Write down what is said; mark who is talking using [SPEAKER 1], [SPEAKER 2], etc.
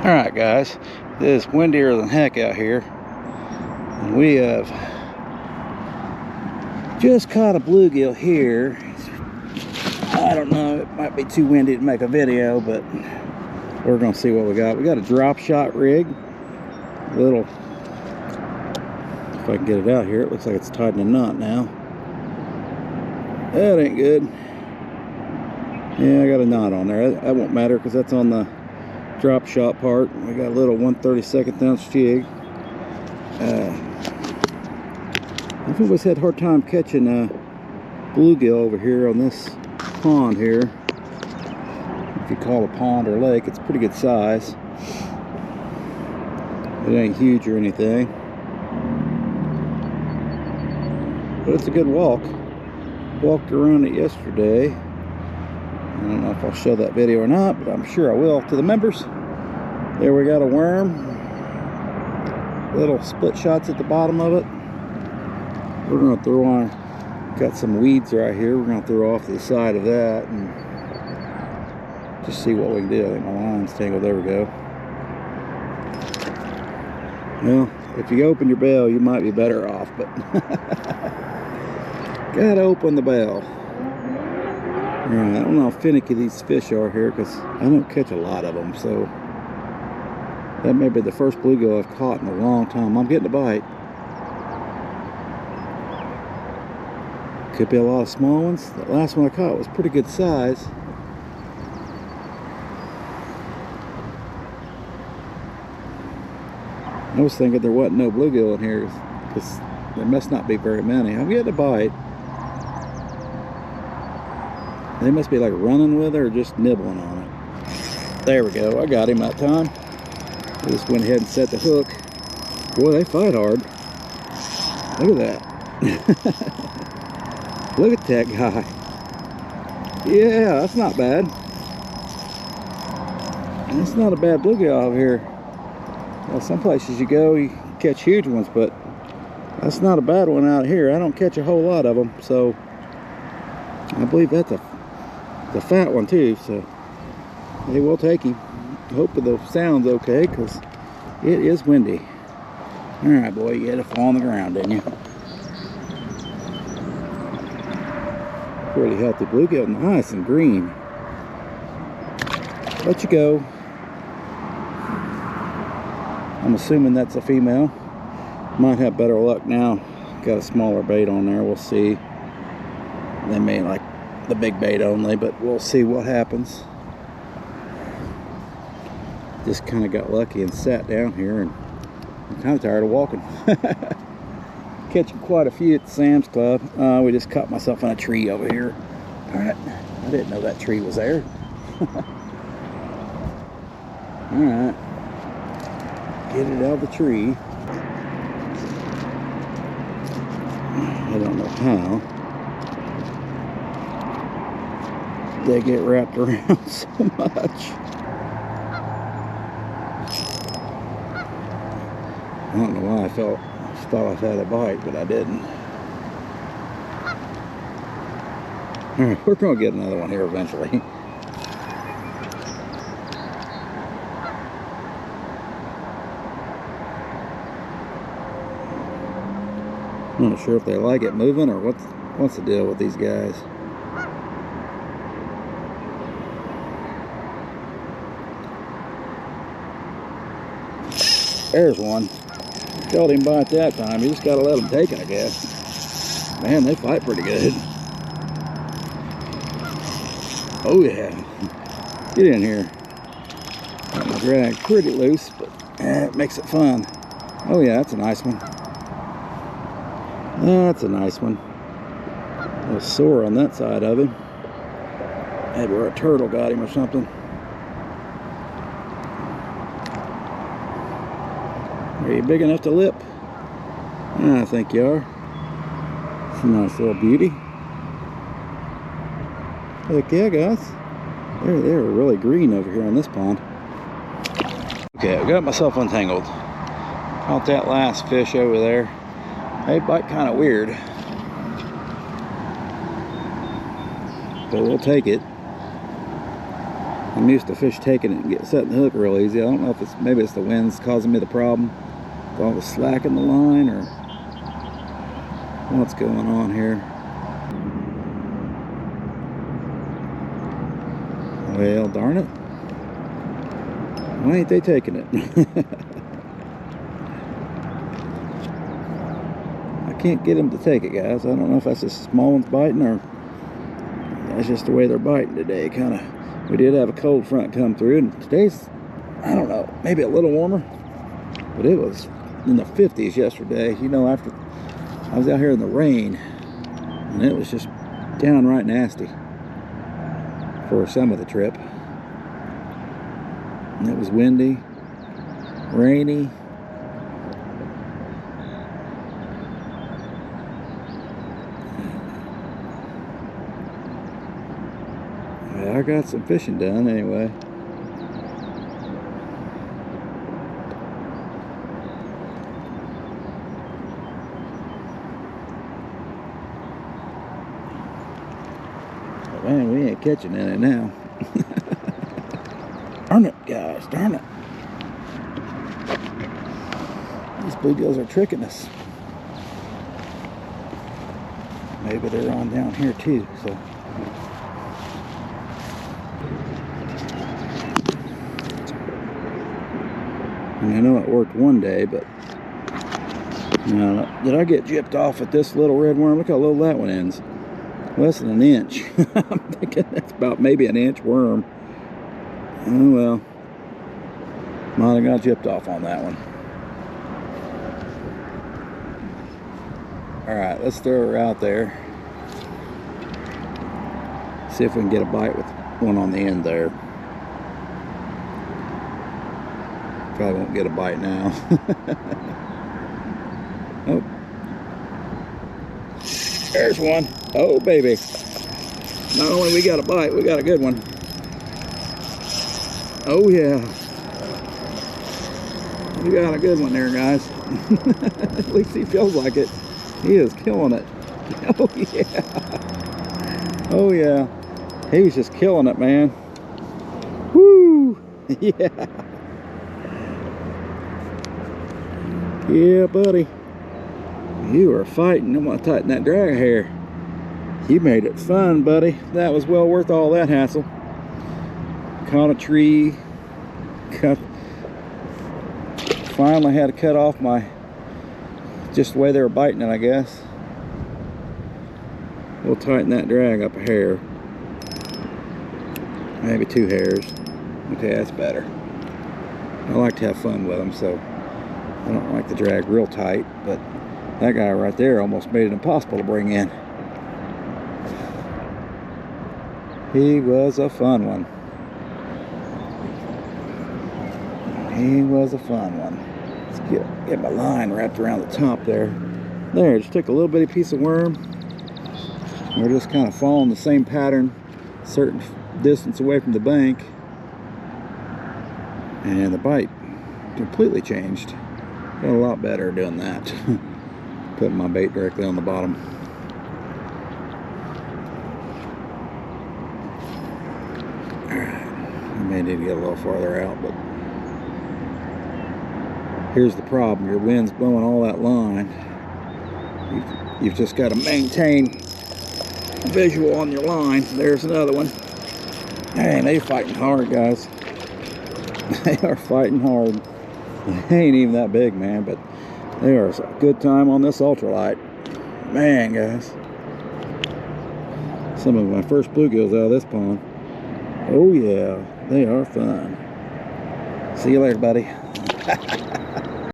[SPEAKER 1] Alright guys, it is windier than heck out here, and we have just caught a bluegill here. I don't know, it might be too windy to make a video, but we're gonna see what we got. We got a drop shot rig, little, if I can get it out here, it looks like it's tied in a knot now. That ain't good. Yeah, I got a knot on there. That won't matter because that's on the drop shot part. We got a little 1/32 ounce jig. I've always had a hard time catching bluegill over here on this pond here. If you call it a pond or lake, it's pretty good size. It ain't huge or anything, but it's a good walk. Walked around it yesterday. I don't know if I'll show that video or not, but I'm sure I will to the members. There we got a worm. Little split shots at the bottom of it. We're going to throw on, got some weeds right here. We're going to throw off to the side of that and just see what we can do. I think my line's tangled. There we go. Well, if you open your bell, you might be better off, but gotta open the bell. Alright, I don't know how finicky these fish are here because I don't catch a lot of them, so that may be the first bluegill I've caught in a long time. I'm getting a bite. Could be a lot of small ones. That last one I caught was pretty good size. I was thinking there wasn't no bluegill in here because there must not be very many. I'm getting a bite. They must be like running with it or just nibbling on it. There we go. I got him that time. I just went ahead and set the hook. Boy, they fight hard. Look at that. Look at that guy. Yeah, that's not bad. That's not a bad bluegill over here. Well, some places you go, you catch huge ones, but that's not a bad one out here. I don't catch a whole lot of them, so I believe that's the fat one too, so they will take him. Hope the sound's okay because it is windy. Alright, boy, you had to fall on the ground, didn't you? Really healthy bluegill, nice and green. Let you go. I'm assuming that's a female. Might have better luck now. Got a smaller bait on there, we'll see. They may like the big bait only, but we'll see what happens. Just kind of got lucky and sat down here, and I'm kind of tired of walking. Catching quite a few at the Sam's Club. We just caught myself on a tree over here. All right, I didn't know that tree was there. All right, get it out of the tree. I don't know how they get wrapped around so much. I don't know why I thought I had a bite, but I didn't. Alright, we're going to get another one here eventually. I'm not sure if they like it moving or what's the deal with these guys. There's one. Got him by at that time. You just gotta let them take it, I guess. Man, they fight pretty good. Oh yeah. Get in here. Got my drag pretty loose, but it makes it fun. Oh yeah, that's a nice one. That's a nice one. A little sore on that side of him. Had where a turtle got him or something. Are you big enough to lip? I think you are. It's a nice little beauty. Heck yeah, guys. They're really green over here on this pond. Okay, I got myself untangled. Caught that last fish over there. They bite kind of weird, but we'll take it. I'm used to fish taking it and setting the hook real easy. I don't know if it's, maybe it's the wind's causing me the problem. All the slack in the line, or what's going on here. Well, darn it. Why ain't they taking it? I can't get them to take it, guys. I don't know if that's just small ones biting, or that's just the way they're biting today. Kind of. We did have a cold front come through, and today's, I don't know, maybe a little warmer, but it was in the 50s yesterday. You know, after I was out here in the rain, and it was just downright nasty for some of the trip. And it was windy, rainy. Yeah, I got some fishing done anyway. But man, we ain't catching any now. Darn it, guys, darn it. These bluegills are tricking us. Maybe they're on down here too, so. And I know it worked one day, but did I get gypped off at this little red worm? Look how low that one ends. Less than an inch. I'm thinking that's about maybe an inch worm. Oh well, might have got gypped off on that one. Alright, let's throw her out there. See if we can get a bite with one on the end there. Probably won't get a bite now. Oh, there's one. Oh baby. Not only we got a bite, we got a good one. Oh yeah, we got a good one there, guys. At least he feels like it. He is killing it. Oh yeah. Oh yeah. He was just killing it, man. Woo! Yeah. Yeah, buddy. You are fighting. I'm gonna tighten that drag hair. You made it fun, buddy. That was well worth all that hassle. Caught a tree, finally had to cut off my, just the way they were biting it, I guess. We'll tighten that drag up a hair, maybe 2 hairs. Okay, that's better. I like to have fun with them, so I don't like the drag real tight, but that guy right there almost made it impossible to bring in. He was a fun one. He was a fun one. Let's get my line wrapped around the top there. There, just took a little bitty piece of worm. We're just kind of following the same pattern, certain distance away from the bank. And the bite completely changed. Got a lot better doing that. Putting my bait directly on the bottom. Alright, I may need to get a little farther out, but here's the problem. Your wind's blowing all that line. You've just got to maintain visual on your line. There's another one. Man, they fighting hard, guys. They are fighting hard. They ain't even that big, man, but they are a good time on this ultralight. Man, guys. Some of my first bluegills out of this pond. Oh yeah, they are fun. See you later, buddy.